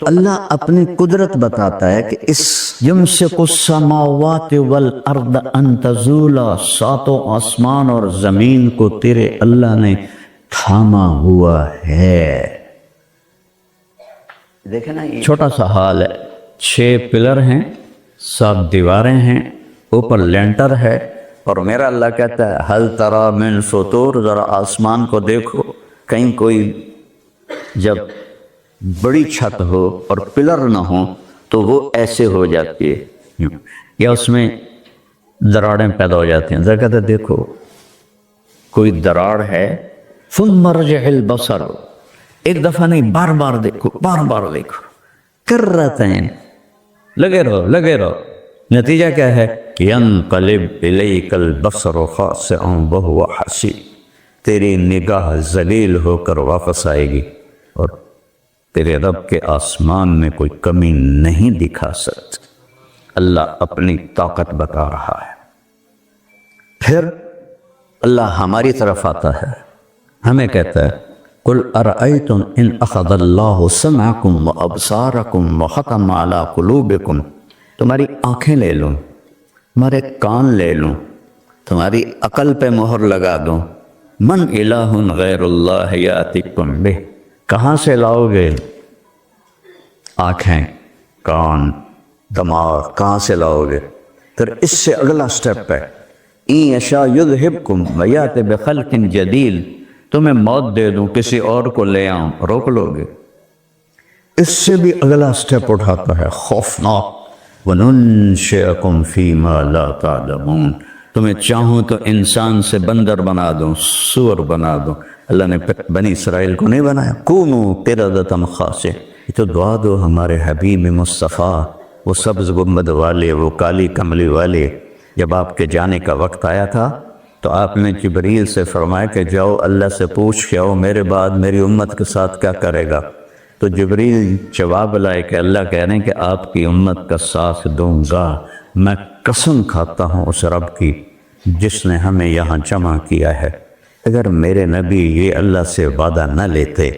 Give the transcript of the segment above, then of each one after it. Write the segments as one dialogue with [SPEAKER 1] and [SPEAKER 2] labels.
[SPEAKER 1] تو اللہ اپنی قدرت بتاتا ہے کہ اس یمسک السماوات والارض ان تزولا، ساتوں آسمان اور زمین کو تیرے اللہ نے تھاما ہوا ہے۔ دیکھیں نا، چھوٹا سا حال ہے، 6 پلر ہیں، 7 دیواریں ہیں، اوپر لینٹر ہے، اور میرا اللہ کہتا ہے حل تری من فطور، ذرا آسمان کو دیکھو، کہیں کوئی جب بڑی چھت ہو اور پلر نہ ہو تو وہ ایسے ہو جاتی ہے، یا اس میں دراڑیں پیدا ہو جاتی ہیں۔ ذرا کہتا ہے دیکھو کوئی دراڑ ہے، ثم ارجع البصر، ایک دفعہ نہیں، بار بار دیکھو، بار بار دیکھو، کرتین، لگے رہو۔ نتیجہ کیا ہے؟ ینقلب الیک البصر خاسئا وہو حسیر، تیری نگاہ ذلیل ہو کر واپس آئے گی، اور تیرے رب کے آسمان میں کوئی کمی نہیں دکھا سکتا۔ اللہ اپنی طاقت بتا رہا ہے۔ پھر اللہ ہماری طرف آتا ہے، ہمیں کہتا ہے قل ارأیتم ان اخذ اللہ سمعکم وابصارکم وختم علی قلوبکم، تمہاری آنکھیں لے لوں، تمہارے کان لے لوں، تمہاری عقل پہ مہر لگا دوں، من الہ غیر اللہ یاتکم بہ، کہاں سے لاؤ گے آنکھیں، کان، دماغ، کہاں سے لاؤ گے؟ پھر اس سے اگلا سٹیپ ہے ان یشاء یذہبکم ویأت بخلق جدید، تمہیں موت دے دوں، کسی اور کو لے آؤں، روک لو گے؟ اس سے بھی اگلا سٹیپ اٹھاتا ہے خوفناک، وَنُنشِئَكُمْ فِي مَا لَا تَعْلَمُونَ، تمہیں چاہوں تو انسان سے بندر بنا دوں، سور بنا دوں۔ اللہ نے بنی اسرائیل کو نہیں بنایا، کونوا قردۃ خاسئین، یہ تو دعا دو ہمارے حبیب مصطفیٰ، وہ سبز گنبد والے، وہ کالی کملی والے۔ جب آپ کے جانے کا وقت آیا تھا تو آپ نے جبریل سے فرمایا کہ جاؤ اللہ سے پوچھ کے آؤ میرے بعد میری امت کے ساتھ کیا کرے گا۔ تو جبریل جواب لائے کہ اللہ کہہ رہے ہیں کہ آپ کی امت کا ساتھ دوں گا، میں قسم کھاتا ہوں اس رب کی جس نے ہمیں یہاں جمع کیا ہے، اگر میرے نبی یہ اللہ سے وعدہ نہ لیتے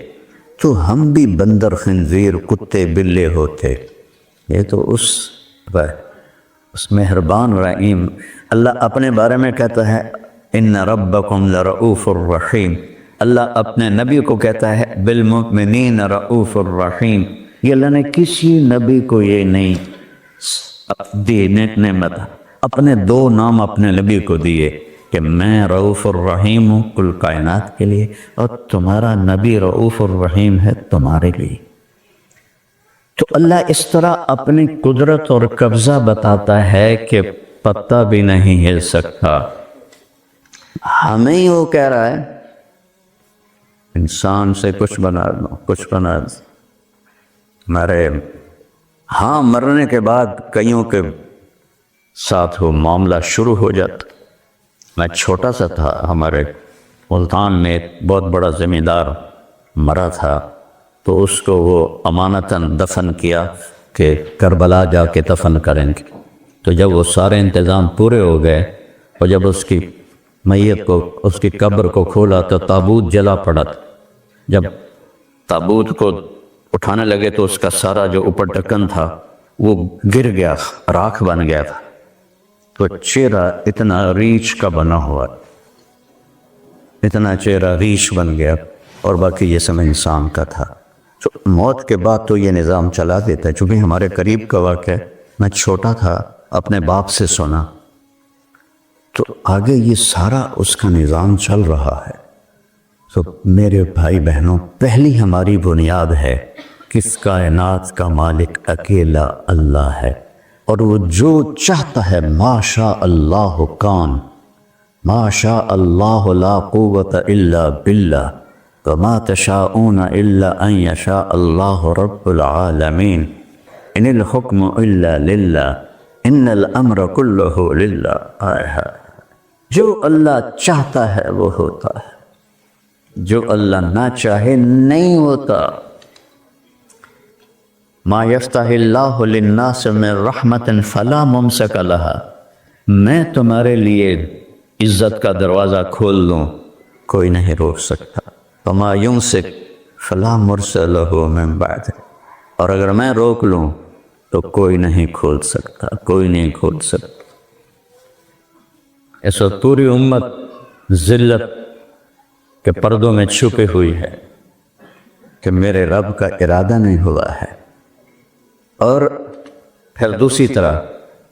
[SPEAKER 1] تو ہم بھی بندر، خنزیر، کتے، بلے ہوتے۔ یہ تو اس مہربان رحیم اللہ اپنے بارے میں کہتا ہے ان ربکم لرؤوف الرحیم، اللہ اپنے نبی کو کہتا ہے بالمؤمنین رؤوف الرحیم۔ یہ اللہ نے کسی نبی کو یہ نہیں دی نعمت، اپنے 2 نام اپنے نبی کو دیے کہ میں رؤوف الرحیم ہوں کل کائنات کے لیے، اور تمہارا نبی رؤوف الرحیم ہے تمہارے لیے۔ تو اللہ اس طرح اپنی قدرت اور قبضہ بتاتا ہے کہ پتہ بھی نہیں ہل سکتا۔ ہمیں ہی وہ کہہ رہا ہے انسان سے کچھ بنا دو، کچھ بنا دو، ہمارے ہاں مرنے کے بعد کئیوں کے ساتھ وہ معاملہ شروع ہو جاتا۔ میں چھوٹا سا تھا، ہمارے ملتان میں ایک بہت بڑا زمیندار مرا تھا، تو اس کو وہ امانتاً دفن کیا کہ کربلا جا کے دفن کریں گے۔ تو جب وہ سارے انتظام پورے ہو گئے اور جب اس کی میت کو، اس کی قبر کو کھولا تو تابوت جلا پڑا تھا۔ جب تابوت کو اٹھانے لگے تو اس کا سارا جو اوپر ڈھکن تھا وہ گر گیا، راکھ بن گیا تھا، تو چہرہ اتنا ریچھ کا بنا ہوا، اتنا چہرہ ریچھ بن گیا، اور باقی یہ سب انسان کا تھا۔ تو موت کے بعد تو یہ نظام چلا دیتا ہے، چونکہ ہمارے قریب کا واقعہ، میں چھوٹا تھا، اپنے باپ سے سنا، تو آگے یہ سارا اس کا نظام چل رہا ہے۔ تو میرے بھائی بہنوں، پہلی ہماری بنیاد ہے کہ اس کائنات کا مالک اکیلا اللہ ہے، اور وہ جو چاہتا ہے ما شاء اللہ کان، ما شاء اللہ لا قوت الا باللہ، وما تشاءون الا ان یشاء اللہ رب العالمین، ان الحکم الا للہ، ان الامر کلہ للہ۔ جو اللہ چاہتا ہے وہ ہوتا ہے، جو اللہ نہ چاہے نہیں ہوتا۔ ما یفتح اللہ للناس من رحمت فلا ممسک لہا، میں تمہارے لیے عزت کا دروازہ کھول دوں، کوئی نہیں روک سکتا۔ وما یمسک فلا مرسل لہ من بعد، اور اگر میں روک لوں تو کوئی نہیں کھول سکتا، کوئی نہیں کھول سکتا۔ اس وقت پوری امت ذلت کے پردوں میں چھپی ہوئی ہے کہ میرے رب کا ارادہ نہیں ہوا ہے۔ اور پھر دوسری طرح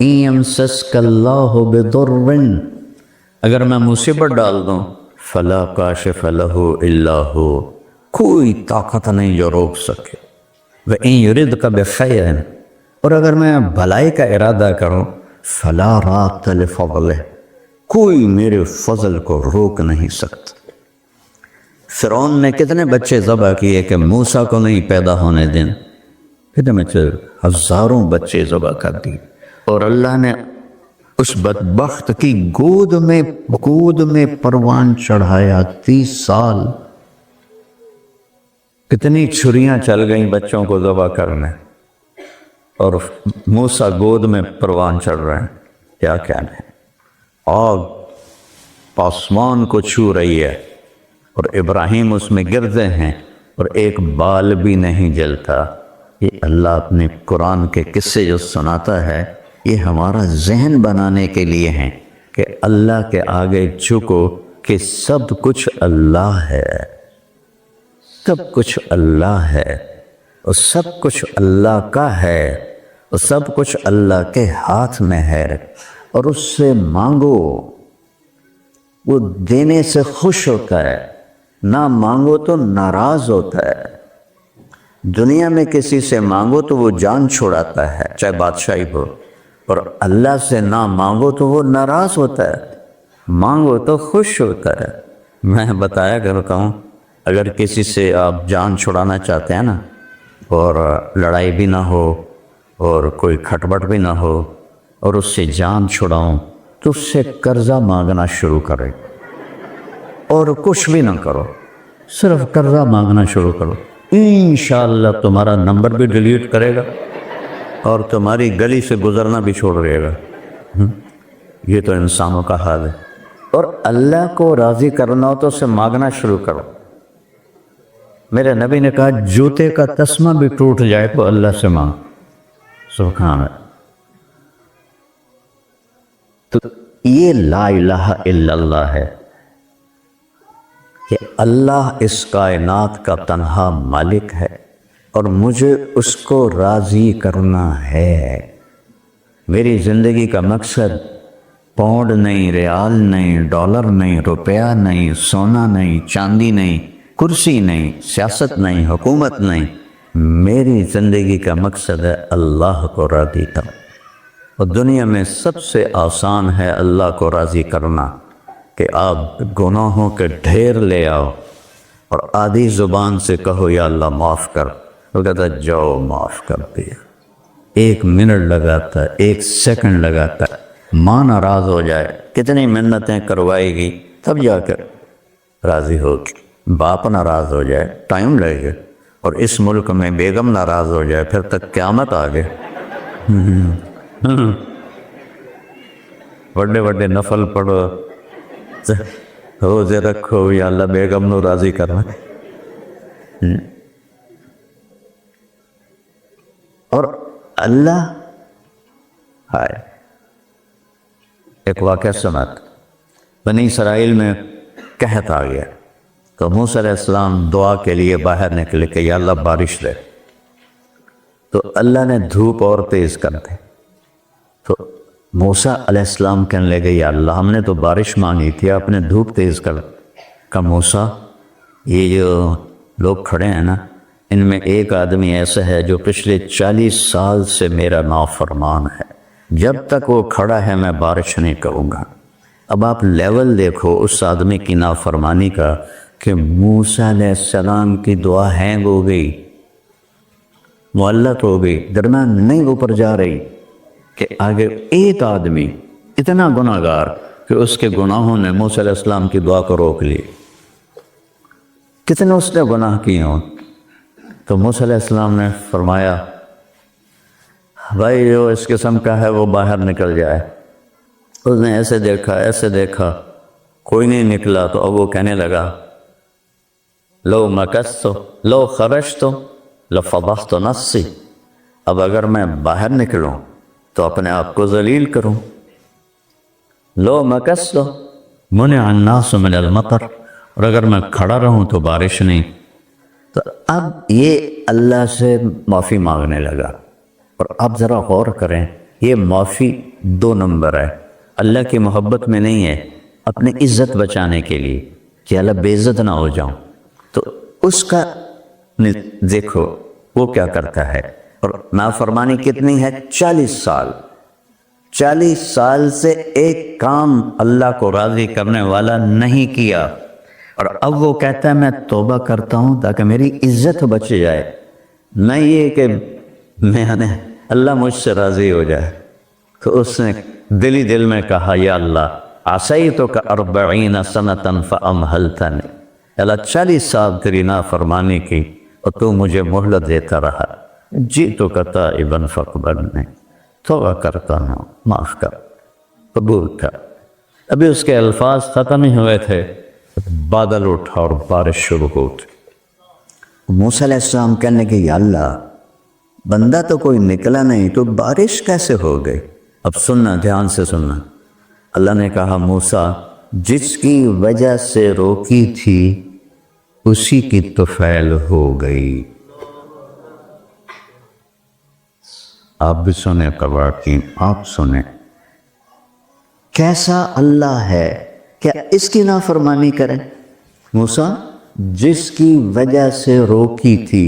[SPEAKER 1] اِيَمْسَسْكَ اللَّهُ بِضُرٍّ، اگر میں مصیبت ڈال دوں فَلَا كَاشِفَ لَهُ إِلَّا هُوَ، کوئی طاقت نہیں جو روک سکے۔ وَإِن يُرِدْكَ بِخَيْرٍ، اور اگر میں بھلائی کا ارادہ کروں فَلَا رَادَّ لِفَضْلِهِ، کوئی میرے فضل کو روک نہیں سکتا۔ فرعون نے کتنے بچے ذبح کیے کہ موسیٰ کو نہیں پیدا ہونے دیں، کتنے ہزاروں بچے ذبح کر دی، اور اللہ نے اس بدبخت کی گود میں پروان چڑھایا 30 سال۔ کتنی چھریاں چل گئیں بچوں کو ذبح کرنے، اور موسیٰ گود میں پروان چڑھ رہے ہیں۔ کیا کہنا ہے، آگ آسمان کو چھو رہی ہے اور ابراہیم اس میں گرتے ہیں اور ایک بال بھی نہیں جلتا۔ یہ اللہ اپنے قرآن کے قصے جو سناتا ہے یہ ہمارا ذہن بنانے کے لیے ہیں کہ اللہ کے آگے جھکو کہ سب کچھ اللہ ہے، سب کچھ اللہ ہے، اور سب کچھ اللہ کا ہے، اور سب کچھ اللہ کے ہاتھ میں ہے، اور اس سے مانگو، وہ دینے سے خوش ہوتا ہے، نہ مانگو تو ناراض ہوتا ہے۔ دنیا میں کسی سے مانگو تو وہ جان چھوڑاتا ہے، چاہے بادشاہی ہو، اور اللہ سے نہ مانگو تو وہ ناراض ہوتا ہے، مانگو تو خوش ہوتا ہے۔ میں بتایا کرتا ہوں، اگر کسی سے آپ جان چھڑانا چاہتے ہیں نا، اور لڑائی بھی نہ ہو اور کوئی کھٹپٹ بھی نہ ہو، اور اس سے جان چھڑاؤں تو اس سے قرضہ مانگنا شروع کرے، اور کچھ بھی نہ کرو، صرف قرضہ مانگنا شروع کرو، انشاءاللہ تمہارا نمبر بھی ڈیلیٹ کرے گا اور تمہاری گلی سے گزرنا بھی چھوڑ دے گا۔ یہ تو انسانوں کا حال ہے۔ اور اللہ کو راضی کرنا ہو تو اسے مانگنا شروع کرو۔ میرے نبی نے کہا جوتے کا تسمہ بھی ٹوٹ جائے تو اللہ سے مانگ۔ سبحان اللہ۔ تو یہ لا الہ الا اللہ ہے کہ اللہ اس کائنات کا تنہا مالک ہے اور مجھے اس کو راضی کرنا ہے۔ میری زندگی کا مقصد پاؤنڈ نہیں، ریال نہیں، ڈالر نہیں، روپیہ نہیں، سونا نہیں، چاندی نہیں، کرسی نہیں، سیاست نہیں، حکومت نہیں، میری زندگی کا مقصد ہے اللہ کو راضی کرنا۔ اور دنیا میں سب سے آسان ہے اللہ کو راضی کرنا کہ آپ گناہوں کے ڈھیر لے آؤ اور آدھی زبان سے کہو یا اللہ معاف کر، وہ کہتا ہے جاؤ معاف کر دیا۔ 1 منٹ لگاتا ہے، 1 سیکنڈ لگاتا ہے، ماں ناراض ہو جائے کتنی منتیں کروائے گی تب جا کر راضی ہوگی، باپ ناراض ہو جائے ٹائم لگے گا، اور اس ملک میں بیگم ناراض ہو جائے پھر تک قیامت آگے۔ بڑے بڑے نفل پڑھو، روزے رکھو، یا اللہ بیگم نو راضی کرنا۔ اور اللہ ایک واقعہ سنات، بنی اسرائیل میں قحط آ گیا تو موسیٰ علیہ السلام دعا کے لیے باہر نکلے کہ یا اللہ بارش دے، تو اللہ نے دھوپ اور تیز کر دی۔ تو موسیٰ علیہ السلام کہنے لگے یا اللہ ہم نے تو بارش مانگی تھی، آپ نے دھوپ تیز کر دی۔ کہا موسیٰ یہ جو لوگ کھڑے ہیں نا، ان میں ایک آدمی ایسا ہے جو پچھلے 40 سال سے میرا نافرمان ہے، جب تک وہ کھڑا ہے میں بارش نہیں کروں گا۔ اب آپ لیول دیکھو اس آدمی کی نافرمانی کا کہ موسیٰ علیہ السلام کی دعا ہینگ ہو گئی، معلق ہو گئی، درمیان نہیں اوپر جا رہی، کہ آگے ایک آدمی اتنا گناہ گار کہ اس کے گناہوں نے موسیٰ علیہ السلام کی دعا کو روک لی۔ کتنے اس نے گناہ کیے ہوں؟ تو موسیٰ علیہ السلام نے فرمایا بھائی جو اس قسم کا ہے وہ باہر نکل جائے۔ اس نے ایسے دیکھا کوئی نہیں نکلا، تو اب وہ کہنے لگا لو مکثت لو خرجت لفضحت نفسی، اب اگر میں باہر نکلوں تو اپنے آپ کو ذلیل کروں. لو مکثت منع الناس من المطر، اور اگر میں کھڑا رہوں تو بارش نہیں. تو اب یہ اللہ سے معافی مانگنے لگا. اور اب ذرا غور کریں، یہ معافی 2 نمبر ہے. اللہ کی محبت میں نہیں ہے، اپنی عزت بچانے کے لیے کہ اللہ بے عزت نہ ہو جاؤں. تو اس کا دیکھو وہ کیا کرتا ہے. اور نافرمانی کتنی ہے؟ 40 سال. 40 سال سے ایک کام اللہ کو راضی کرنے والا نہیں کیا. اور اب وہ کہتا ہے میں توبہ کرتا ہوں تاکہ میری عزت بچ جائے، نہ یہ کہ اللہ مجھ سے راضی ہو جائے. تو اس نے دل میں کہا یا اللہ عصیتک 40 سنة فامہلتنی، اللہ 40 سال تیری نافرمانی کی اور تو مجھے مہلت دیتا رہا. جئتک تائبا فاقبلنی، توبہ کرتا ہوں، معاف کر، قبول کر. ابھی اس کے الفاظ ختم ہی ہوئے تھے، بادل اٹھا اور بارش شروع ہوتی. موسیٰ علیہ السلام کہنے کہ یا اللہ بندہ تو کوئی نکلا نہیں تو بارش کیسے ہو گئی؟ اب سننا، دھیان سے سننا. اللہ نے کہا موسیٰ جس کی وجہ سے روکی تھی اسی کی طفیل ہو گئی. آپ بھی سنیں قوارتین، آپ سنیں کیسا اللہ ہے، کیا اس کی نافرمانی کریں؟ موسیٰ جس کی وجہ سے روکی تھی،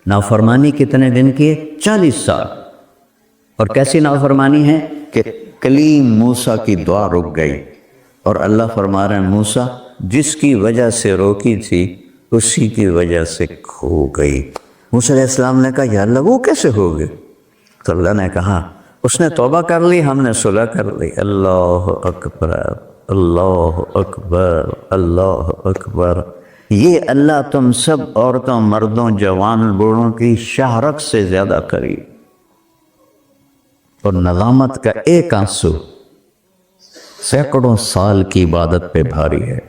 [SPEAKER 1] نافرمانی کتنے دن کی ہے؟ 40 سال. اور کیسی نافرمانی ہے کہ کلیم موسیٰ کی دعا رک گئی. اور اللہ فرما رہے ہیں موسیٰ جس کی وجہ سے روکی تھی اسی کی وجہ سے کھو گئی. موسیٰ علیہ السلام نے کہا یا اللہ وہ کیسے ہو گئے؟ تو اللہ نے کہا اس نے توبہ کر لی، ہم نے صلح کر لی. اللہ اکبر، اللہ اکبر، اللہ اکبر. یہ اللہ تم سب عورتوں، مردوں، جوان، بوڑھوں کی شہرت سے زیادہ قریب. اور ندامت کا ایک آنسو سینکڑوں سال کی عبادت پہ بھاری ہے.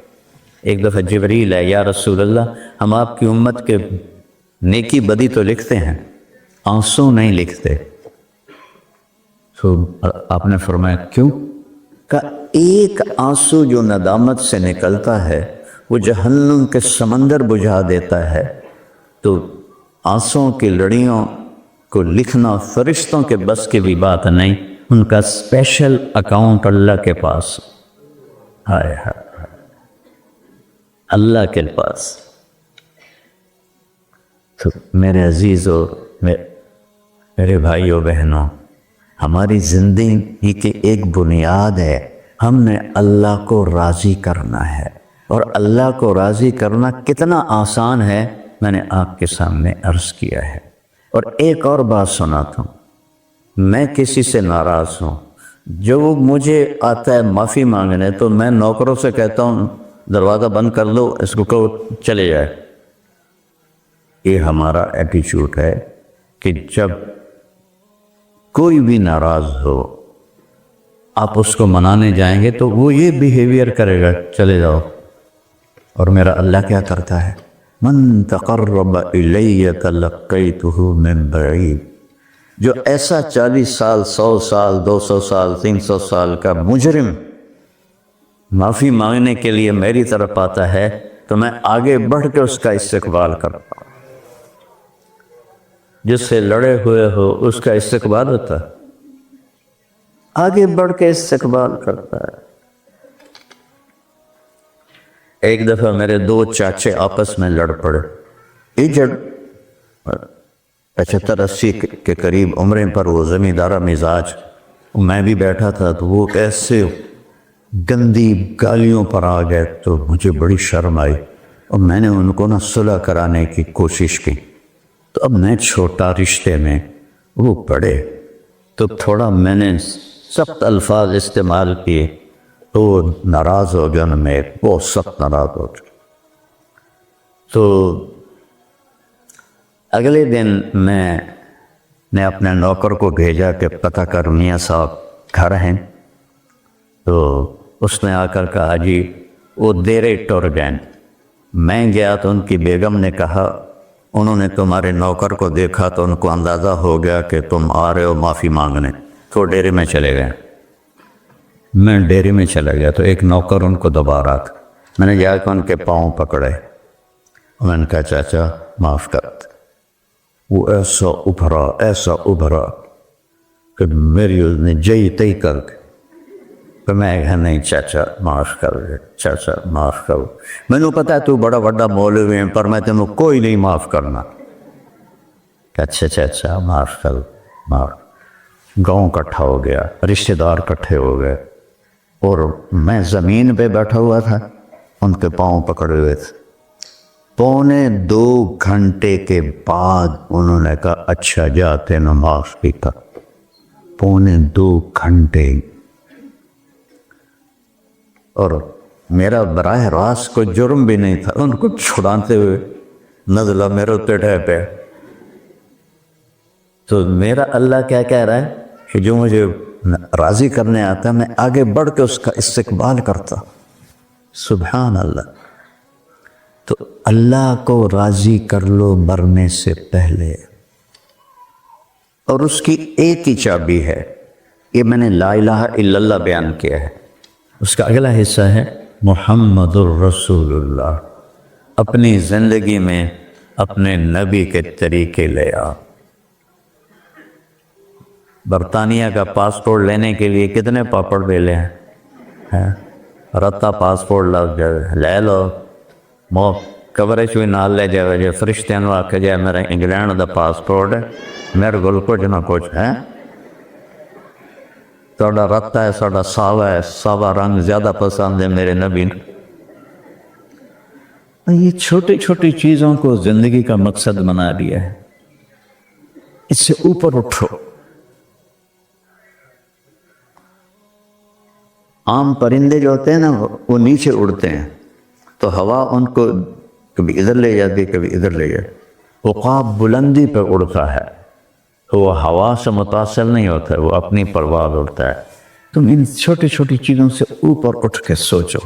[SPEAKER 1] ایک دفعہ جبریل ہے، یا رسول اللہ ہم آپ کی امت کے نیکی بدی تو لکھتے ہیں، آنسو نہیں لکھتے. تو آپ نے فرمایا کیوں؟ کہ ایک آنسو جو ندامت سے نکلتا ہے وہ جہنم کے سمندر بجھا دیتا ہے. تو آنسوؤں کی لڑیوں کو لکھنا فرشتوں کے بس کی بھی بات نہیں، ان کا اسپیشل اکاؤنٹ اللہ کے پاس. ہائے ہائے، اللہ کے پاس. تو میرے عزیزو، میرے بھائیو بہنوں، ہماری زندگی کی ایک بنیاد ہے، ہم نے اللہ کو راضی کرنا ہے. اور اللہ کو راضی کرنا کتنا آسان ہے میں نے آپ کے سامنے عرض کیا ہے. اور ایک اور بات سناتا ہوں، میں کسی سے ناراض ہوں، جو مجھے آتا ہے معافی مانگنے تو میں نوکروں سے کہتا ہوں دروازہ بند کر دو، اس کو کہو چلے جائے. یہ ہمارا ایٹیچیوڈ ہے کہ جب کوئی بھی ناراض ہو آپ اس کو منانے جائیں گے تو وہ یہ بیہیویئر کرے گا، چلے جاؤ. اور میرا اللہ کیا کرتا ہے؟ من تقرب الی تلقیتہ من بعید. جو ایسا 40 سال، 100 سال، 200 سال، 300 سال کا مجرم معافی مانگنے کے لیے میری طرف آتا ہے تو میں آگے بڑھ کے اس کا استقبال کرتا ہوں. جس سے لڑے ہوئے ہو اس کا استقبال ہوتا ہے، آگے بڑھ کے استقبال کرتا ہے. ایک دفعہ میرے 2 چاچے آپس میں لڑ پڑے، ایجڈ 75-80 کے قریب عمریں پر، وہ زمیندارہ مزاج. میں بھی بیٹھا تھا تو وہ ایسے گندی گالیوں پر آ گئے تو مجھے بڑی شرم آئی اور میں نے ان کو صلح کرانے کی کوشش کی. تو اب میں چھوٹا رشتے میں، وہ بڑے، تو تھوڑا میں نے سخت الفاظ استعمال کیے تو ناراض ہو گیا، میں بہت سخت ناراض ہو گیا. تو اگلے دن میں نے اپنے نوکر کو بھیجا کہ پتہ کر میاں صاحب گھر ہیں. تو اس نے آ کر کہا جی وہ دیرے ٹور گئے. میں گیا تو ان کی بیگم نے کہا انہوں نے تمہارے نوکر کو دیکھا تو ان کو اندازہ ہو گیا کہ تم آ رہے ہو معافی مانگنے، تو ڈیرے میں چلے گئے۔ میں ڈیرے میں چلا گیا تو ایک نوکر ان کو دبا رہا تھا، میں نے جا کے ان کے پاؤں پکڑے، میں نے کہا چاچا معاف کر۔ وہ ایسا ابھرا کہ میری اس نے جئی تئی کر کے، تو میں کہا نہیں چاچا معاف کر دے، چاچا معاف کر۔ میں نے پتا ہے تو بڑا بڑا مولوی ہے پر میں تمہیں کوئی نہیں معاف کرنا۔ اچھا چاچا معاف کر، معاف۔ گاؤں کٹھا ہو گیا، رشتہ دار کٹھے ہو گئے، اور میں زمین پہ بیٹھا ہوا تھا، ان کے پاؤں پکڑے ہوئے تھے۔ 2.25 گھنٹے کے بعد انہوں نے کہا اچھا جاتے نا معاف بھی کر۔ 2.25 گھنٹے، اور میرا براہ راست کوئی جرم بھی نہیں تھا، ان کو چھڑاتے ہوئے نزلہ میرے پیٹھے پہ۔ تو میرا اللہ کیا کہہ رہا ہے کہ جو مجھے راضی کرنے آتا ہے میں آگے بڑھ کے اس کا استقبال کرتا۔ سبحان اللہ۔ تو اللہ کو راضی کر لو مرنے سے پہلے، اور اس کی ایک ہی چابی ہے، یہ میں نے لا الہ الا اللہ بیان کیا ہے، اس کا اگلا حصہ ہے محمد الرسول اللہ۔ اپنی زندگی میں اپنے نبی کے طریقے لے آ۔ برطانیہ کا پاسپورٹ لینے کے لیے کتنے پاپڑ بیلے ہیں؟ رتا پاسپورٹ لگ جائے لے لو، مو کورج بھی نال لے جائے جو فرشتے نو آکھے جائے میرا انگلینڈ دا پاسپورٹ ہے، میرے گل کچھ نہ کچھ ہے، توڑا رتا ہے، سوڑا ساوا ہے، ساوا رنگ زیادہ پسند ہے میرے نبی نے۔ یہ چھوٹی چھوٹی چیزوں کو زندگی کا مقصد بنا دیا ہے، اس سے اوپر اٹھو۔ عام پرندے جو ہوتے ہیں نا وہ نیچے اڑتے ہیں تو ہوا ان کو کبھی ادھر لے جاتی کبھی ادھر لے جاتی۔ عقاب بلندی پہ اڑتا ہے، وہ ہوا سے متاثر نہیں ہوتا ہے، وہ اپنی پرواز اڑتا ہے۔ تم ان چھوٹی چھوٹی چیزوں سے اوپر اٹھ کے سوچو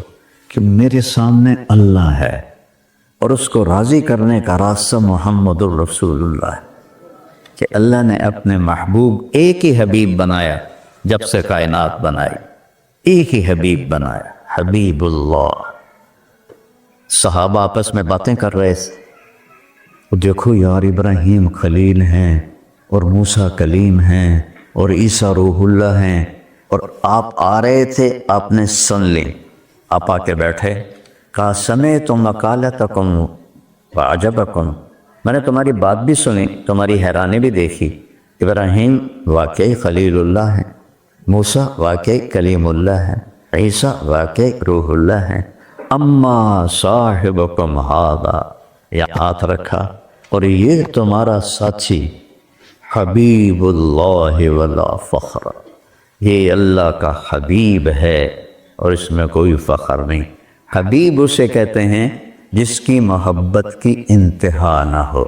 [SPEAKER 1] کہ میرے سامنے اللہ ہے، اور اس کو راضی کرنے کا راستہ محمد الرسول اللہ ہے، کہ اللہ نے اپنے محبوب ایک ہی حبیب بنایا جب سے کائنات بنائی، ایک ہی حبیب بنایا، حبیب اللہ۔ صحابہ آپس میں باتیں کر رہے تھے، دیکھو یار ابراہیم خلیل ہیں اور موسیٰ کلیم ہیں اور عیسیٰ روح اللہ ہیں، اور آپ آ رہے تھے، آپ نے سن لی، آپ آ کے بیٹھے، کہا سمعت مقالتکم وعجبکم، میں نے تمہاری بات بھی سنی، تمہاری حیرانی بھی دیکھی۔ ابراہیم واقعی خلیل اللہ ہیں، موسیٰ واقعی کلیم اللہ ہے، عیسیٰ واقعی روح اللہ ہے، اما صاحبکم ھذا، یہ ہاتھ رکھا، اور یہ تمہارا ساتھی حبیب اللہ ولا فخر، یہ اللہ کا حبیب ہے اور اس میں کوئی فخر نہیں۔ حبیب اسے کہتے ہیں جس کی محبت کی انتہا نہ ہو۔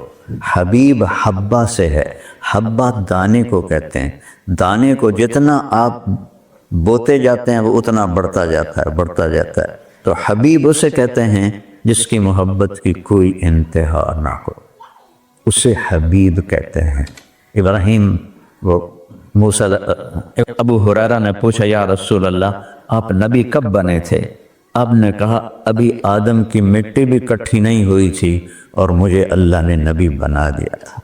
[SPEAKER 1] حبیب حبہ سے ہے، حبہ دانے کو کہتے ہیں، دانے کو جتنا آپ بوتے جاتے ہیں وہ اتنا بڑھتا جاتا ہے، بڑھتا جاتا ہے۔ تو حبیب اسے کہتے ہیں جس کی محبت کی کوئی انتہا نہ ہو، اسے حبیب کہتے ہیں۔ ابراہیم وہ موسیٰ، ابو ہریرہ نے پوچھا یا رسول اللہ آپ نبی کب بنے تھے؟ آپ نے کہا ابھی آدم کی مٹی بھی کٹھی نہیں ہوئی تھی اور مجھے اللہ نے نبی بنا دیا تھا۔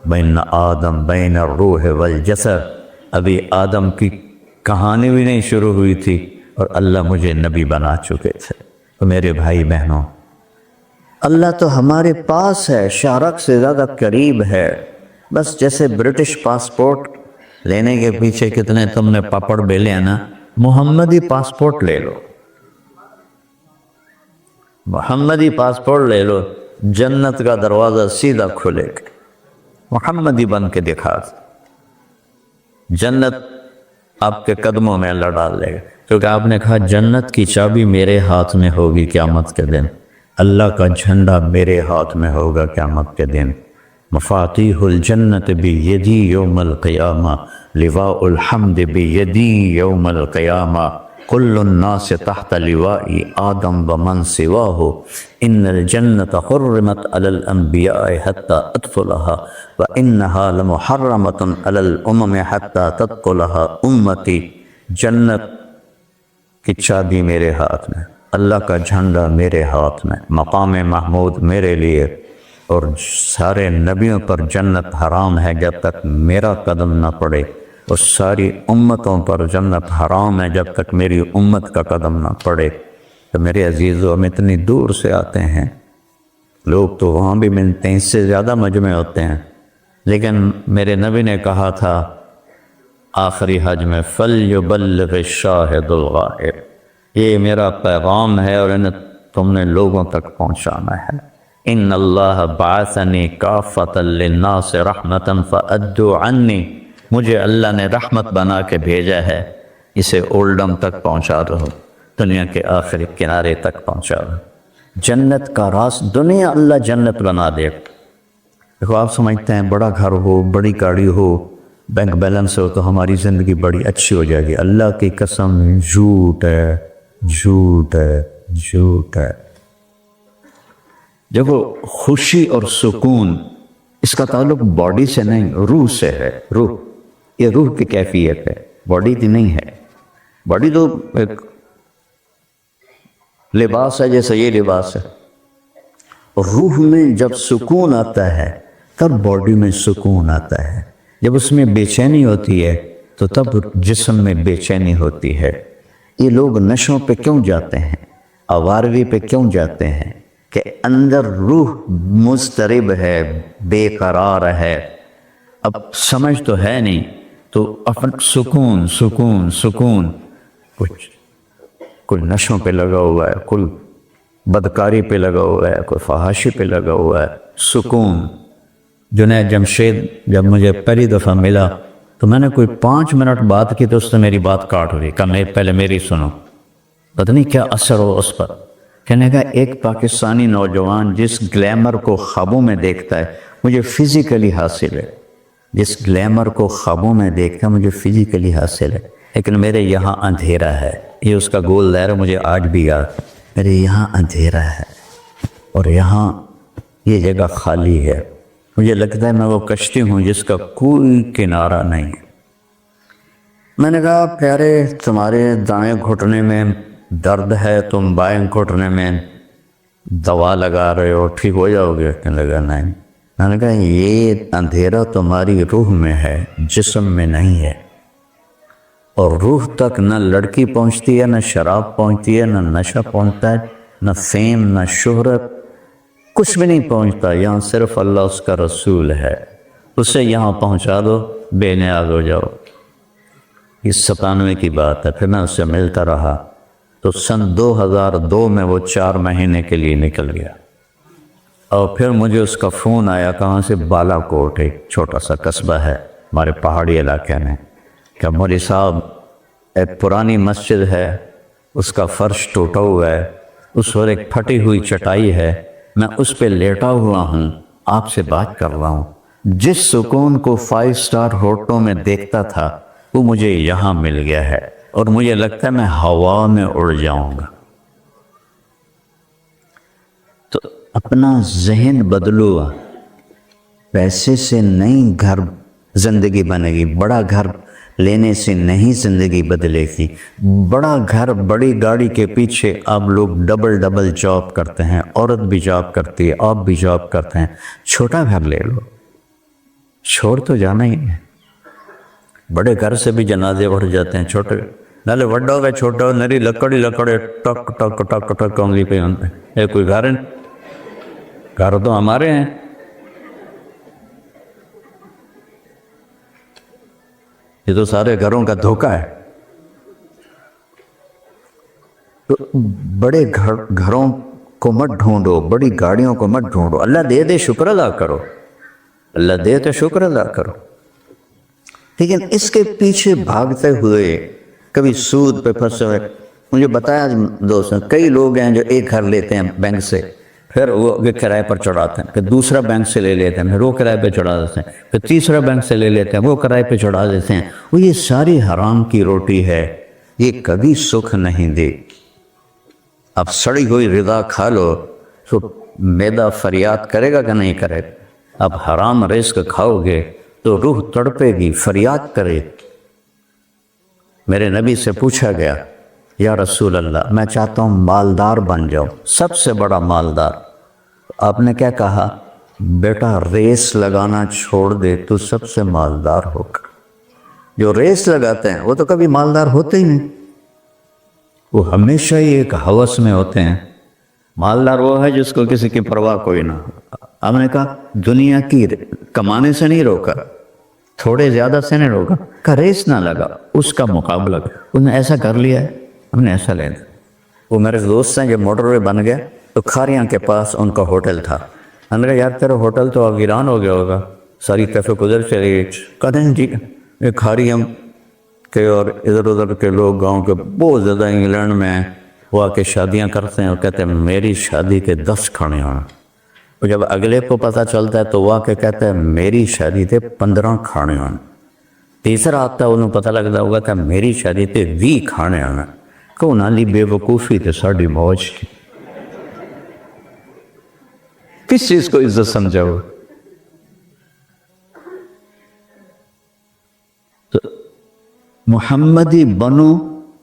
[SPEAKER 1] بین آدم بین الروح والجسد، ابھی آدم کی کہانی بھی نہیں شروع ہوئی تھی اور اللہ مجھے نبی بنا چکے تھے۔ تو میرے بھائی بہنوں، اللہ تو ہمارے پاس ہے، شارک سے زیادہ قریب ہے۔ بس جیسے برٹش پاسپورٹ لینے کے پیچھے کتنے تم نے پاپڑ بیلے ہیں نا، محمدی پاسپورٹ لے لو، محمدی پاسپورٹ لے لو، جنت کا دروازہ سیدھا کھلے گا۔ محمدی بن کے دکھا، جنت آپ کے قدموں میں اللہ ڈال لے گا، کیونکہ آپ نے کہا جنت کی چابی میرے ہاتھ میں ہوگی قیامت کے دن، اللہ کا جھنڈا میرے ہاتھ میں ہوگا قیامت کے دن۔ مفاتیح الجنت بیدی یوم القیامہ، لواء الحمد بیدی یوم القیامہ، كل الناس تحت لواء آدم ومن سواه إن الجنة حرمت على الأنبياء حتى أدخلها وإنها لمحرمة على الأمم حتى تدخلها أمتي. جنت کی چابی میرے ہاتھ میں، اللہ کا جھنڈا میرے ہاتھ میں، مقام محمود میرے لیے، اور سارے نبیوں پر جنت حرام ہے جب تک میرا قدم نہ پڑے، اور ساری امتوں پر جنت حرام ہے جب تک میری امت کا قدم نہ پڑے. تو میرے عزیزو، ہم اتنی دور سے آتے ہیں، لوگ تو وہاں بھی ملتے ہیں، اس سے زیادہ مجمع ہوتے ہیں، لیکن میرے نبی نے کہا تھا آخری حج میں فَلْيُبَلِّغِ الشَّاهِدُ الْغَائِبَ، یہ میرا پیغام ہے اور انہیں تم نے لوگوں تک پہنچانا ہے. ان اللہ بعثنی کافۃ للناس رحمۃ فأدوا عنی، مجھے اللہ نے رحمت بنا کے بھیجا ہے، اسے اولڈم تک پہنچا رہو، دنیا کے آخری کنارے تک پہنچا رہو. جنت کا راز دنیا اللہ جنت بنا دے. دیکھو آپ سمجھتے ہیں بڑا گھر ہو، بڑی گاڑی ہو، بینک بیلنس ہو تو ہماری زندگی بڑی اچھی ہو جائے گی. اللہ کی قسم جھوٹ ہے، جھوٹ ہے، جھوٹ ہے. دیکھو خوشی اور سکون اس کا تعلق باڈی سے نہیں، روح سے ہے. روح، یہ روح کی کیفیت ہے، باڈی کی نہیں ہے. باڈی تو ایک لباس ہے جیسا یہ لباس ہے. روح میں جب سکون آتا ہے تب باڈی میں سکون آتا ہے. جب اس میں بے چینی ہوتی ہے تو تب جسم میں بے چینی ہوتی ہے. یہ لوگ نشوں پہ کیوں جاتے ہیں، آوارگی پہ کیوں جاتے ہیں؟ کہ اندر روح مضطرب ہے، بے قرار ہے، اب سمجھ تو ہے نہیں، تو اپن سکون سکون سکون، کوئی نشوں پہ لگا ہوا ہے، کوئی بدکاری پہ لگا ہوا ہے، کوئی فحاشی پہ لگا ہوا ہے. سکون. جنید جمشید جب مجھے پہلی دفعہ ملا تو میں نے کوئی 5 منٹ بات کی تو اس نے میری بات کاٹ ہوئی، کہا پہلے میری سنو. پتہ نہیں کیا اثر ہو اس پر. کہنے کا ایک پاکستانی نوجوان جس گلیمر کو خوابوں میں دیکھتا ہے مجھے فزیکلی حاصل ہے، جس گلیمر کو خوابوں میں دیکھتا ہے مجھے فزیکلی حاصل ہے، لیکن میرے یہاں اندھیرا ہے. یہ اس کا گول دائرہ مجھے آج بھی یاد، میرے یہاں اندھیرا ہے اور یہاں یہ جگہ خالی ہے. مجھے لگتا ہے میں وہ کشتی ہوں جس کا کوئی کنارہ نہیں ہے. میں نے کہا پیارے تمہارے دائیں گھٹنے میں درد ہے، تم بائیں گھٹنے میں دوا لگا رہے ہو، ٹھیک ہو جاؤ گے؟ کہنے لگا نہیں. میں نے کہا یہ اندھیرا تمہاری روح میں ہے، جسم میں نہیں ہے. اور روح تک نہ لڑکی پہنچتی ہے، نہ شراب پہنچتی ہے، نہ نشہ پہنچتا ہے، نہ فیم، نہ شہرت، کچھ بھی نہیں پہنچتا. یہاں صرف اللہ اس کا رسول ہے، اسے یہاں پہنچا دو، بے نیاز ہو جاؤ. یہ 97 کی بات ہے. پھر میں اس سے ملتا رہا تو سن 2002 میں وہ 4 مہینے کے لیے نکل گیا. اور پھر مجھے اس کا فون آیا، کہاں سے؟ بالا کوٹ، ایک چھوٹا سا قصبہ ہے ہمارے پہاڑی علاقے میں، کہ مولوی صاحب ایک پرانی مسجد ہے، اس کا فرش ٹوٹا ہوا ہے، اس پر ایک پھٹی ہوئی چٹائی ہے، میں اس پہ لیٹا ہوا ہوں، آپ سے بات کر رہا ہوں. جس سکون کو 5 سٹار ہوٹلوں میں دیکھتا تھا وہ مجھے یہاں مل گیا ہے، اور مجھے لگتا ہے میں ہوا میں اڑ جاؤں گا. تو اپنا ذہن بدلو. پیسے سے نہیں گھر زندگی بنے گی، بڑا گھر لینے سے نہیں زندگی بدلے گی. بڑا گھر، بڑی گاڑی کے پیچھے آپ لوگ ڈبل جاب کرتے ہیں، عورت بھی جاب کرتی ہے، آپ بھی جاب کرتے ہیں. چھوٹا گھر لے لو، چھوڑ تو جانا ہی ہے. بڑے گھر سے بھی جنازے اٹھ جاتے ہیں، چھوٹے نالے وڈا ہو گئے، چھوٹا ہو نری لکڑی ٹک ٹک ٹک ٹک انگلی پہ ہوتے ہیں. کوئی گھر تو ہمارے ہیں. یہ تو سارے گھروں کا دھوکہ ہے. تو بڑے گھروں کو مت ڈھونڈو، بڑی گاڑیوں کو مت ڈھونڈو. اللہ دے دے شکر ادا کرو، اللہ دے تو شکر ادا کرو. لیکن اس کے پیچھے بھاگتے ہوئے کبھی سود پہ پھنسے ہوئے. مجھے بتایا دوستوں، کئی لوگ ہیں جو ایک گھر لیتے ہیں بینک سے، پھر وہ کرائے پر چڑھاتے ہیں، پھر دوسرا بینک سے لے لیتے ہیں، پھر وہ کرائے پہ چڑھا دیتے ہیں، پھر تیسرا بینک سے لے لیتے ہیں، وہ کرائے پہ چڑھا دیتے ہیں. وہ یہ ساری حرام کی روٹی ہے، یہ کبھی سکھ نہیں دے. اب سڑی ہوئی غذا کھا لو تو معدہ فریاد کرے گا کہ نہیں کرے گا؟ اب حرام رزق کھاؤ گے تو روح تڑپے گی، فریاد کرے. میرے نبی سے پوچھا گیا یا رسول اللہ میں چاہتا ہوں مالدار بن جاؤں، سب سے بڑا مالدار. آپ نے کیا کہا؟ بیٹا ریس لگانا چھوڑ دے تو سب سے مالدار ہوگا. جو ریس لگاتے ہیں وہ تو کبھی مالدار ہوتے ہی نہیں، وہ ہمیشہ ہی ایک ہوس میں ہوتے ہیں. مالدار وہ ہے جس کو کسی کی پرواہ کوئی نہ ہو. آپ نے کہا دنیا کی کمانے سے نہیں روکا، تھوڑے زیادہ سے نہیں روکا، کا ریس نہ لگا، اس کا مقابلہ. انہوں نے ایسا کر لیا ہے، ہم نے ایسا لینا. وہ میرے دوست ہیں، جب موٹر وے بن گیا تو کھاریاں کے پاس ان کا ہوٹل تھا. ہم نے کہا یار تیرا ہوٹل تو اب ویران ہو گیا ہوگا، ساری کیفے گزر چلی گئی. کہتے ہیں جی یہ کھاریاں کے اور ادھر ادھر کے لوگ گاؤں کے بہت زیادہ انگلینڈ میں وہ آ کے شادیاں کرتے ہیں اور کہتے ہیں میری شادی کے 10 کھانے ہونا. اور جب اگلے کو پتہ چلتا ہے تو وہ آ کے کہتا ہے میری شادی تے 15 کھانے ہونا. تیسرا آتا ہے انہوں پتہ لگتا ہوگا کہ میری شادی تے 20 کھانے ہونا. کون علی بے وقوفی تے ساڑی موج کی. کس چیز کو عزت سمجھاؤ؟ تو محمدی بنو،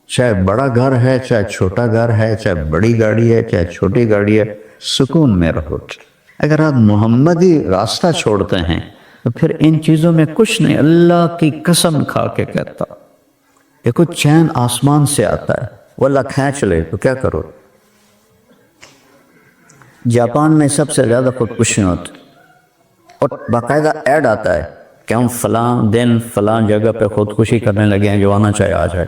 [SPEAKER 1] چاہے بڑا گھر ہے چاہے چھوٹا گھر ہے، چاہے بڑی گاڑی ہے چاہے چھوٹی گاڑی ہے، سکون میں رہو. اگر آپ محمدی راستہ چھوڑتے ہیں تو پھر ان چیزوں میں کچھ نہیں. اللہ کی قسم کھا کے کہتا دیکھو چین آسمان سے آتا ہے، وہ اللہ کھینچ لے تو کیا کرو. جاپان میں سب سے زیادہ خودکشی ہوتی اور باقاعدہ ایڈ آتا ہے کہ ہم فلاں دن فلاں جگہ پہ خودکشی کرنے لگے ہیں، جو آنا چاہے آ جائے.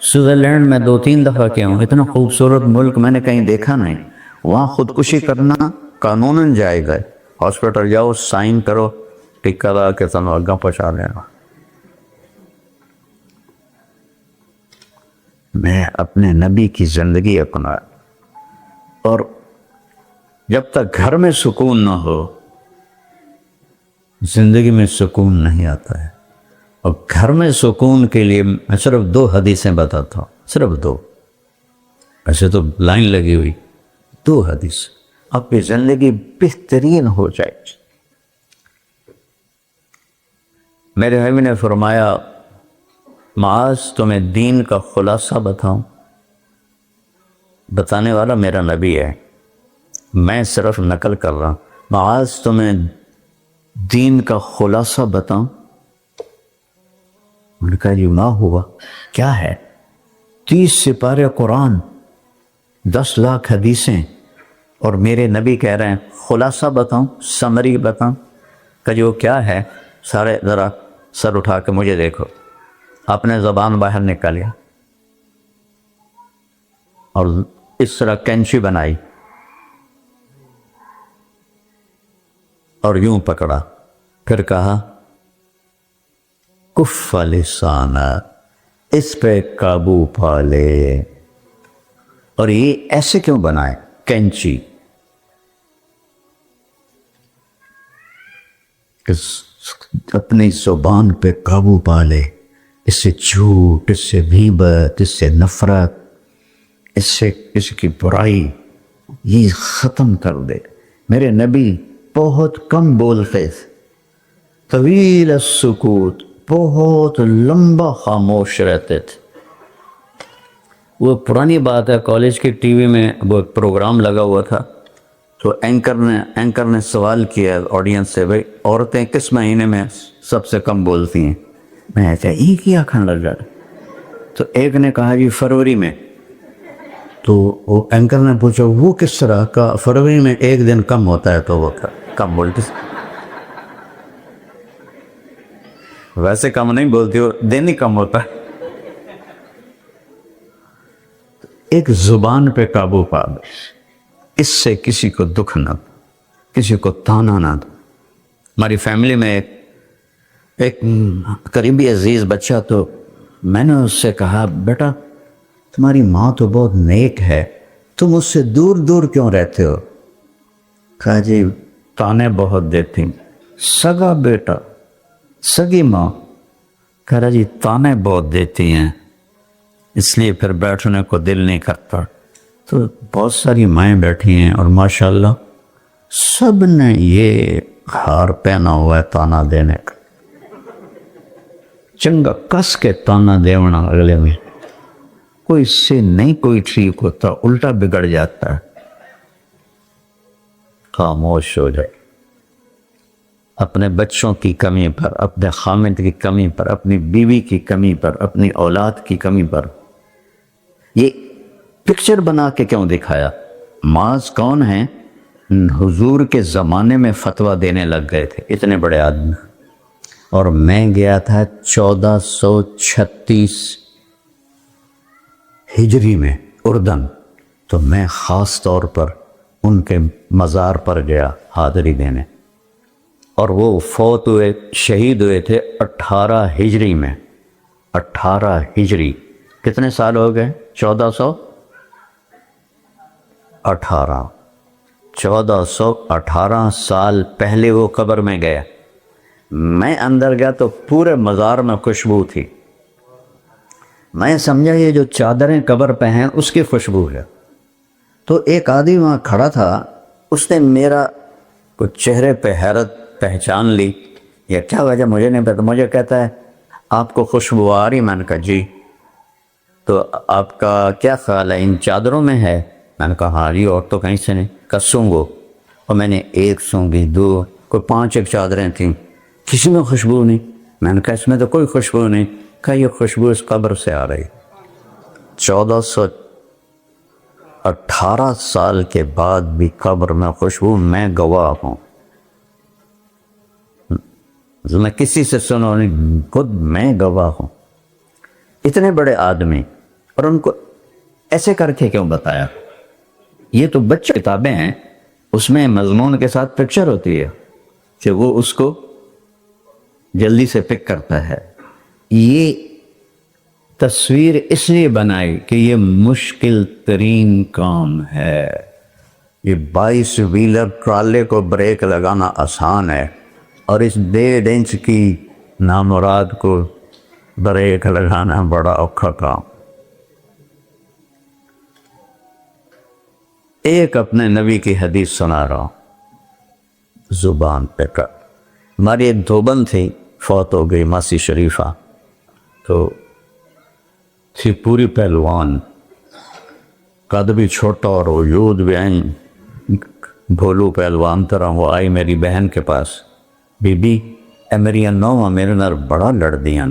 [SPEAKER 1] سوئٹزرلینڈ میں 2-3 دفعہ کیا ہوں، اتنا خوبصورت ملک میں نے کہیں دیکھا نہیں. وہاں خودکشی کرنا قانوناً جائے گا. ہاسپٹل جاؤ، سائن کرو، ٹکا لگا کے تنو آگاہ پہنچا لینا. میں اپنے نبی کی زندگی اپنا، اور جب تک گھر میں سکون نہ ہو زندگی میں سکون نہیں آتا ہے. اور گھر میں سکون کے لیے میں صرف 2 حدیثیں بتاتا ہوں، صرف 2. ایسے تو لائن لگی ہوئی، 2 حدیث آپ کی زندگی بہترین ہو جائے. میرے حبیب نے فرمایا معاذ تمہیں دین کا خلاصہ بتاؤں؟ بتانے والا میرا نبی ہے، میں صرف نقل کر رہا ہوں. معاذ تمہیں دین کا خلاصہ بتاؤں؟ انہوں نے کہا جی ما ہوا، کیا ہے؟ 30 سپارے قرآن، 10 لاکھ حدیثیں، اور میرے نبی کہہ رہے ہیں خلاصہ بتاؤں، سمری بتاؤں. کہ جو کیا ہے؟ سارے ذرا سر اٹھا کے مجھے دیکھو. آپ نے زبان باہر نکالیا اور اس طرح کینچی بنائی اور یوں پکڑا، پھر کہا کف لسانہ، اس پہ قابو پا لے. اور یہ ایسے کیوں بنائے کینچی؟ اپنی زبان پہ قابو پا لے. اس سے جھوٹ، اس سے غیبت، اس سے نفرت، اس سے کسی کی برائی، یہ ختم کر دے. میرے نبی بہت کم بولتے تھے، طویل السکوت، بہت لمبا خاموش رہتے تھے. وہ پرانی بات ہے، کالج کی ٹی وی میں وہ پروگرام لگا ہوا تھا تو اینکر نے سوال کیا آڈینس سے، بھائی عورتیں کس مہینے میں سب سے کم بولتی ہیں؟ میں ایسا ہی کیا کھانا لگ رہا. تو ایک نے کہا جی فروری میں. تو وہ اینکر نے پوچھا وہ کس طرح کا؟ فروری میں 1 دن کم ہوتا ہے تو وہ کم بولتی. ویسے کم نہیں بولتی، وہ دن ہی کم ہوتا ہے. ایک زبان پہ قابو پا دو، اس سے کسی کو دکھ نہ دو، کسی کو تانا نہ دو. ہماری فیملی میں ایک قریبی عزیز بچہ، تو میں نے اس سے کہا بیٹا تمہاری ماں تو بہت نیک ہے، تم اس سے دور دور کیوں رہتے ہو؟ کہا جی تانے بہت دیتی. سگا بیٹا، سگی ماں، کہا جی تانے بہت دیتی ہیں، اس لیے پھر بیٹھنے کو دل نہیں کرتا. تو بہت ساری مائیں بیٹھی ہیں اور ماشاءاللہ سب نے یہ ہار پہنا ہوا ہے تانا دینے کا. چنگا کس کے تانا دیونا اگلے میں کوئی سے نہیں کوئی ٹھیک ہوتا, الٹا بگڑ جاتا ہے. خاموش ہو جائے. اپنے بچوں کی کمی پر, اپنے خامد کی کمی پر, اپنی بیوی کی کمی پر, اپنی اولاد کی کمی پر یہ پکچر بنا کے کیوں دکھایا؟ معاذ کون ہیں؟ حضور کے زمانے میں فتویٰ دینے لگ گئے تھے اتنے بڑے آدمی, اور میں گیا تھا 1436 ہجری میں اردن. تو میں خاص طور پر ان کے مزار پر گیا حاضری دینے, اور وہ فوت ہوئے, شہید ہوئے تھے 18 ہجری میں. 18 ہجری کتنے سال ہو گئے؟ 1418 سال پہلے وہ قبر میں گیا. میں اندر گیا تو پورے مزار میں خوشبو تھی. میں سمجھا یہ جو چادریں قبر پہ ہیں اس کی خوشبو ہے. تو ایک آدمی وہاں کھڑا تھا, اس نے میرا کچھ چہرے پہ حیرت پہچان لی. یہ کیا وجہ مجھے نہیں پتا. مجھے کہتا ہے آپ کو خوشبو آ رہی؟ میں نے کہا جی. تو آپ کا کیا خیال ہے ان چادروں میں ہے؟ میں نے کہا ہاں جی, اور تو کہیں سے نہیں. کہا سونگو. اور میں نے ایک سونگی, دو, کوئی 5 ایک چادریں تھیں, کسی میں خوشبو نہیں. میں نے کہا اس میں تو کوئی خوشبو نہیں. کہا یہ خوشبو اس قبر سے آ رہی. 1418 سال کے بعد بھی قبر میں خوشبو, میں گواہ ہوں. میں کسی سے سنو نہیں, خود میں گواہ ہوں. اتنے بڑے آدمی, اور ان کو ایسے کر کے کیوں بتایا؟ یہ تو بچے کتابیں ہیں, اس میں مضمون کے ساتھ پکچر ہوتی ہے کہ وہ اس کو جلدی سے پک کرتا ہے. یہ تصویر اس لیے بنائی کہ یہ مشکل ترین کام ہے. یہ 22 ویلر ٹرالے کو بریک لگانا آسان ہے, اور اس 1.5 انچ کی نامراد کو بریک لگانا بڑا اوکھا کام. ایک اپنے نبی کی حدیث سنا رہا ہوں زبان پہ کر. ہماری ایک دھوبن تھی, فوت ہو گئی, ماسی شریفہ. تو تھی پوری پہلوان, قد بھی چھوٹا اور وجود بھی آئیں بھولو پہلوان طرح. وہ آئی میری بہن کے پاس, بی بی اے میری نوواں میرے نر بڑا لڑ دیاں,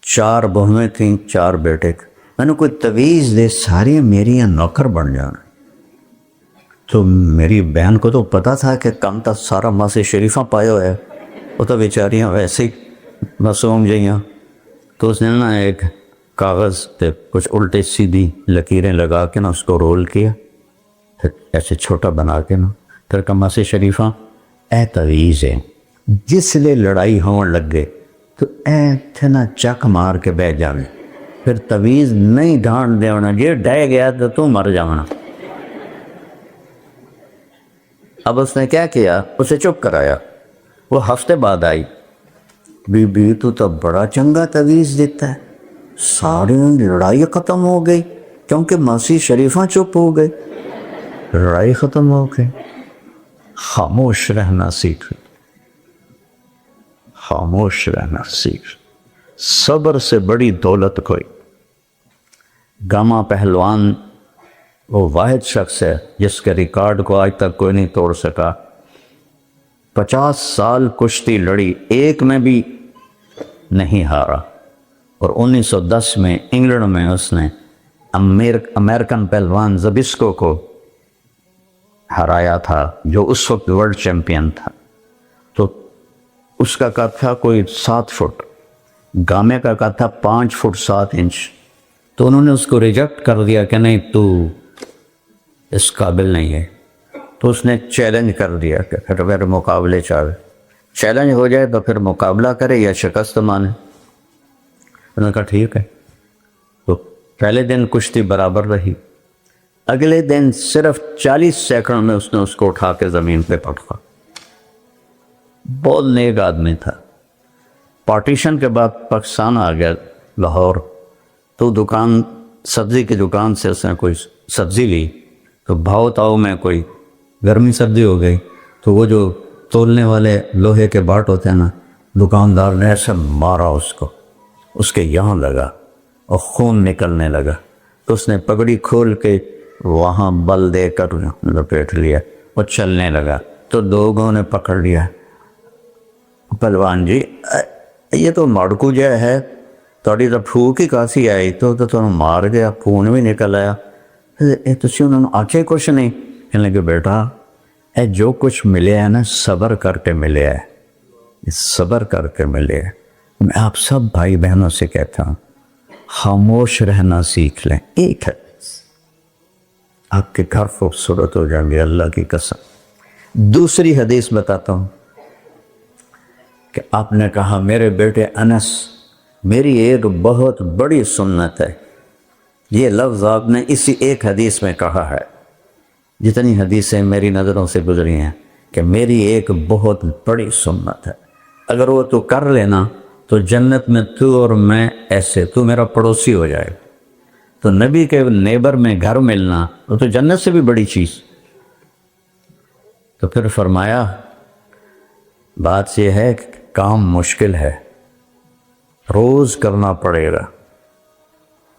[SPEAKER 1] 4 بہویں تھیں 4 بیٹے. میں نے کوئی تویز دے, ساری میری نوکر بن جانا. تو میری بہن کو تو پتہ تھا کہ کم تا سارا ماسی شریفہ پائے ہوئے, وہ تو بیچاریاں ویسے ہی معصوم جائیاں. تو اس نے نا ایک کاغذ پہ کچھ الٹی سیدھی لکیریں لگا کے نا اس کو رول کیا, پھر ایسے چھوٹا بنا کے نا, پھر کہا ماسی شریفہ اے تویز ہے, جس لئے لڑائی ہون لگ گئے تو اے تھے نا چک مار کے بہ جاویں, پھر تویز نہیں ڈھانڈ دیونا, جی ڈہ گیا تو مر جاونا. اب اس نے کیا کیا, اسے چپ کرایا. وہ ہفتے بعد آئی, بی بی تو بڑا چنگا تویز دیتا ہے. ساری لڑائی ختم ہو گئی کیونکہ ماسی شریفہ چپ ہو گئے, لڑائی ختم ہو گئی. خاموش رہنا سیکھ, خاموش رہنا سیکھ. صبر سے بڑی دولت کوئی. گاما پہلوان وہ واحد شخص ہے جس کے ریکارڈ کو آج تک کوئی نہیں توڑ سکا. 50 سال کشتی لڑی, ایک میں بھی نہیں ہارا. اور 1910 میں انگلینڈ میں اس نے امریکن پہلوان زبسکو کو ہرایا تھا, جو اس وقت ورلڈ چیمپئن تھا. تو اس کا قد تھا کوئی 7 فٹ, گامے کا قد تھا 5 فٹ 7 انچ. تو انہوں نے اس کو ریجیکٹ کر دیا کہ نہیں تو اس قابل نہیں ہے. تو اس نے چیلنج کر دیا کہ پھر مقابلے چاہے, چیلنج ہو جائے تو پھر مقابلہ کرے یا شکست مانے. انہوں نے کہا ٹھیک ہے. تو پہلے دن کشتی برابر رہی, اگلے دن صرف 40 سیکنڈ میں اس نے اس کو اٹھا کے زمین پہ پٹکا. بہت نیک آدمی تھا. پارٹیشن کے بعد پاکستان آ گیا لاہور, تو دکان سبزی کی دکان سے اس نے کوئی سبزی لی تو بھاؤ تاؤ میں کوئی گرمی سردی ہو گئی تو وہ جو تولنے والے لوہے کے باٹ ہوتے ہیں نا، دکاندار نے ایسے مارا اس کو، اس کے یہاں لگا اور خون نکلنے لگا، تو اس نے پگڑی کھول کے وہاں بل دے کر لپیٹ لیا، وہ چلنے لگا تو لوگوں نے پکڑ لیا، پہلوان جی یہ تو مڑکو جہ ہے، تھوڑی تو پھوک ہی کاسی آئی تو تمہیں مار گیا، خون بھی نکل آیا۔ تسی انہوں نے آکھے کچھ نہیں؟ کہنے لگے بیٹا اے جو کچھ ملے ہے نا صبر کر کے ملے ہے، صبر کر کے ملے ہے۔ میں آپ سب بھائی بہنوں سے کہتا ہوں خاموش رہنا سیکھ لیں، ایک ہے آپ کے گھر خوبصورت ہو جائیں گے اللہ کی قسم۔ دوسری حدیث بتاتا ہوں کہ آپ نے کہا میرے بیٹے انس میری ایک بہت بڑی سنت ہے، یہ لفظ آپ نے اسی ایک حدیث میں کہا ہے، جتنی حدیثیں میری نظروں سے گزری ہیں کہ میری ایک بہت بڑی سنت ہے، اگر وہ تو کر لینا تو جنت میں تو اور میں ایسے، تو میرا پڑوسی ہو جائے، تو نبی کے نیبر میں گھر ملنا وہ تو جنت سے بھی بڑی چیز۔ تو پھر فرمایا بات یہ ہے کہ کام مشکل ہے، روز کرنا پڑے گا۔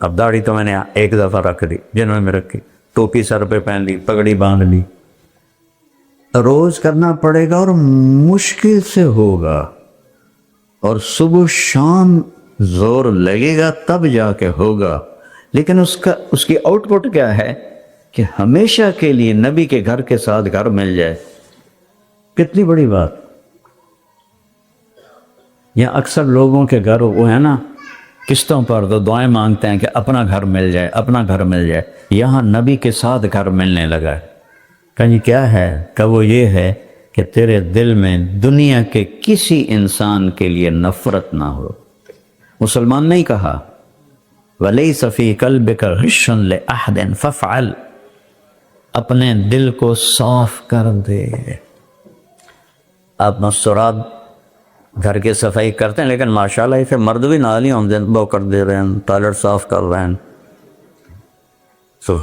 [SPEAKER 1] اب داڑھی تو میں نے ایک دفعہ رکھ دی، جنہوں میں رکھی، ٹوپی سر پہ پہن لی، پگڑی باندھ لی، روز کرنا پڑے گا اور مشکل سے ہوگا، اور صبح شام زور لگے گا تب جا کے ہوگا، لیکن اس کی آؤٹ پٹ کیا ہے کہ ہمیشہ کے لیے نبی کے گھر کے ساتھ گھر مل جائے۔ کتنی بڑی بات! یا اکثر لوگوں کے گھر وہ ہے نا قسطوں پر تو دعائیں مانگتے ہیں کہ اپنا گھر مل جائے، اپنا گھر مل جائے، یہاں نبی کے ساتھ گھر ملنے لگا ہے۔ کہیں کیا ہے کہ وہ یہ ہے کہ تیرے دل میں دنیا کے کسی انسان کے لیے نفرت نہ ہو۔ مسلمان نہیں کہا وَلَيْسَ فِي قَلْبِكَ غِشٌّ لِأَحَدٍ فَافْعَلْ، اپنے دل کو صاف کر دے۔ آپ مستورات گھر کی صفائی کرتے ہیں لیکن ماشاءاللہ اسے مرد بھی نال ہی ہوندے وہ کر دے رہے ہیں، ٹوائلٹ صاف کر رہے ہیں، تو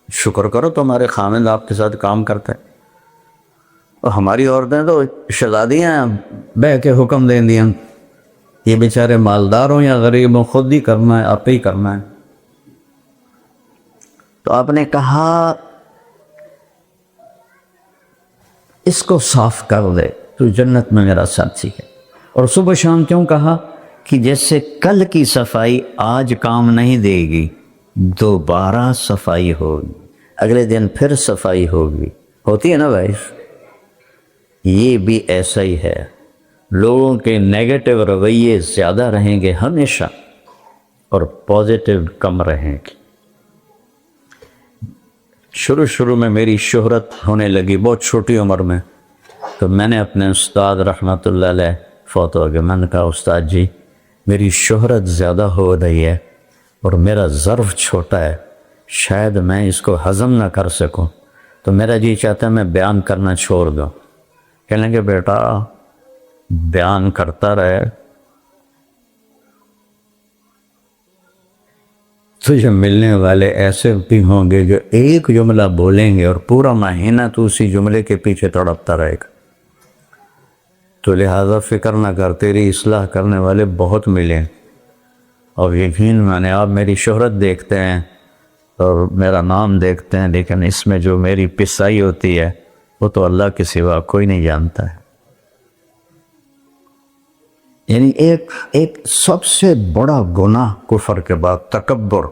[SPEAKER 1] شکر کرو تمہارے خامند آپ کے ساتھ کام کرتے ہیں۔ اور ہماری عورتیں تو شہزادیاں بہ کے حکم دیں دیا، یہ بیچارے مالدار ہوں یا غریب ہوں خود ہی کرنا ہے، آپ ہی کرنا ہے۔ تو آپ نے کہا اس کو صاف کر دے تو جنت میں میرا ساتھی ہے۔ اور صبح شام کیوں کہا کہ جیسے کل کی صفائی آج کام نہیں دے گی، دوبارہ صفائی ہوگی، اگلے دن پھر صفائی ہوگی، ہوتی ہے نا بھائی؟ یہ بھی ایسا ہی ہے، لوگوں کے نیگیٹو رویے زیادہ رہیں گے ہمیشہ اور پازیٹیو کم رہیں گے۔ شروع میں میری شہرت ہونے لگی بہت چھوٹی عمر میں، تو میں نے اپنے استاد رحمۃ اللہ علیہ فوت ہو گئے، میں نے کہا استاد جی میری شہرت زیادہ ہو رہی ہے اور میرا ظرف چھوٹا ہے، شاید میں اس کو ہضم نہ کر سکوں، تو میرا جی چاہتا ہے میں بیان کرنا چھوڑ دوں۔ کہنے لگے بیٹا بیان کرتا رہے، تجھے ملنے والے ایسے بھی ہوں گے جو ایک جملہ بولیں گے اور پورا مہینہ تو اسی جملے کے پیچھے تڑپتا رہے گا، تو لہذا فکر نہ کر، تیری اصلاح کرنے والے بہت ملیں۔ اور یقین مانے آپ میری شہرت دیکھتے ہیں اور میرا نام دیکھتے ہیں، لیکن اس میں جو میری پسائی ہوتی ہے وہ تو اللہ کے سوا کوئی نہیں جانتا ہے۔ یعنی ایک سب سے بڑا گناہ کفر کے بعد تکبر،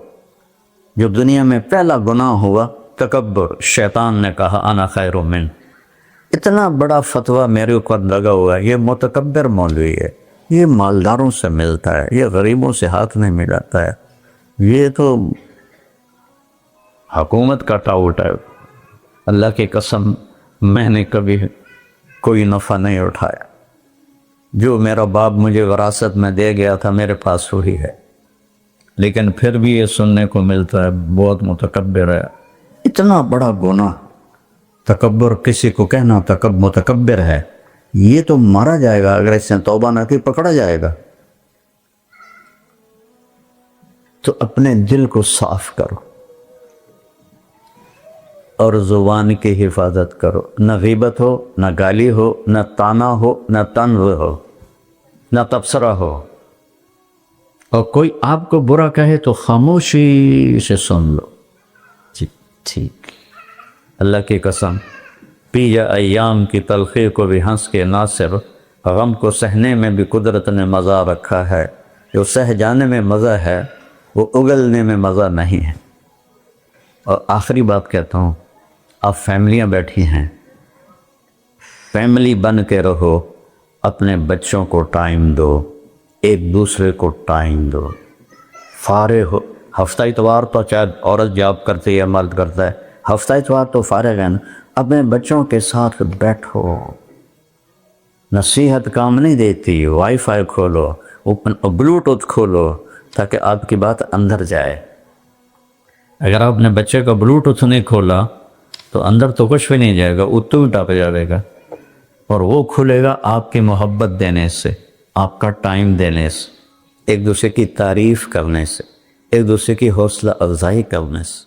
[SPEAKER 1] جو دنیا میں پہلا گناہ ہوا تکبر، شیطان نے کہا انا خیر من، اتنا بڑا فتویٰ میرے اوپر لگا ہوا ہے، یہ متکبر مولوی ہے، یہ مالداروں سے ملتا ہے، یہ غریبوں سے ہاتھ نہیں ملاتا ہے، یہ تو حکومت کا ٹاؤٹ ہے۔ اللہ کی قسم میں نے کبھی کوئی نفع نہیں اٹھایا، جو میرا باپ مجھے وراثت میں دے گیا تھا میرے پاس وہی ہے، لیکن پھر بھی یہ سننے کو ملتا ہے بہت متکبر ہے۔ اتنا بڑا گناہ تکبر، کسی کو کہنا متکبر ہے، یہ تو مارا جائے گا، اگر اس نے توبہ نہ کی پکڑا جائے گا۔ تو اپنے دل کو صاف کرو اور زبان کی حفاظت کرو، نہ غیبت ہو، نہ گالی ہو، نہ طعنہ ہو، نہ طنز ہو، نہ تبصرہ ہو، اور کوئی آپ کو برا کہے تو خاموشی سے سن لو، جی ٹھیک، اللہ کی قسم پی یا ایام کی تلخی کو بھی ہنس کے ناصر، غم کو سہنے میں بھی قدرت نے مزہ رکھا ہے، جو سہ جانے میں مزہ ہے وہ اگلنے میں مزہ نہیں ہے۔ اور آخری بات کہتا ہوں، آپ فیملیاں بیٹھی ہیں، فیملی بن کے رہو، اپنے بچوں کو ٹائم دو، ایک دوسرے کو ٹائم دو، فارغ ہو، ہفتہ اتوار تو چاہے عورت جاب کرتی ہے یا مرد کرتا ہے، ہفتہ اتوار تو فارغ ہے نا، اپنے بچوں کے ساتھ بیٹھو، نصیحت کام نہیں دیتی، وائی فائی کھولو، بلوٹوتھ کھولو تاکہ آپ کی بات اندر جائے۔ اگر آپ نے بچے کا بلوٹوتھ نہیں کھولا تو اندر تو کچھ بھی نہیں جائے گا، اتو ہی ٹاپ جائے گا، اور وہ کھلے گا آپ کی محبت دینے سے، آپ کا ٹائم دینے سے، ایک دوسرے کی تعریف کرنے سے، ایک دوسرے کی حوصلہ افزائی کرنے سے۔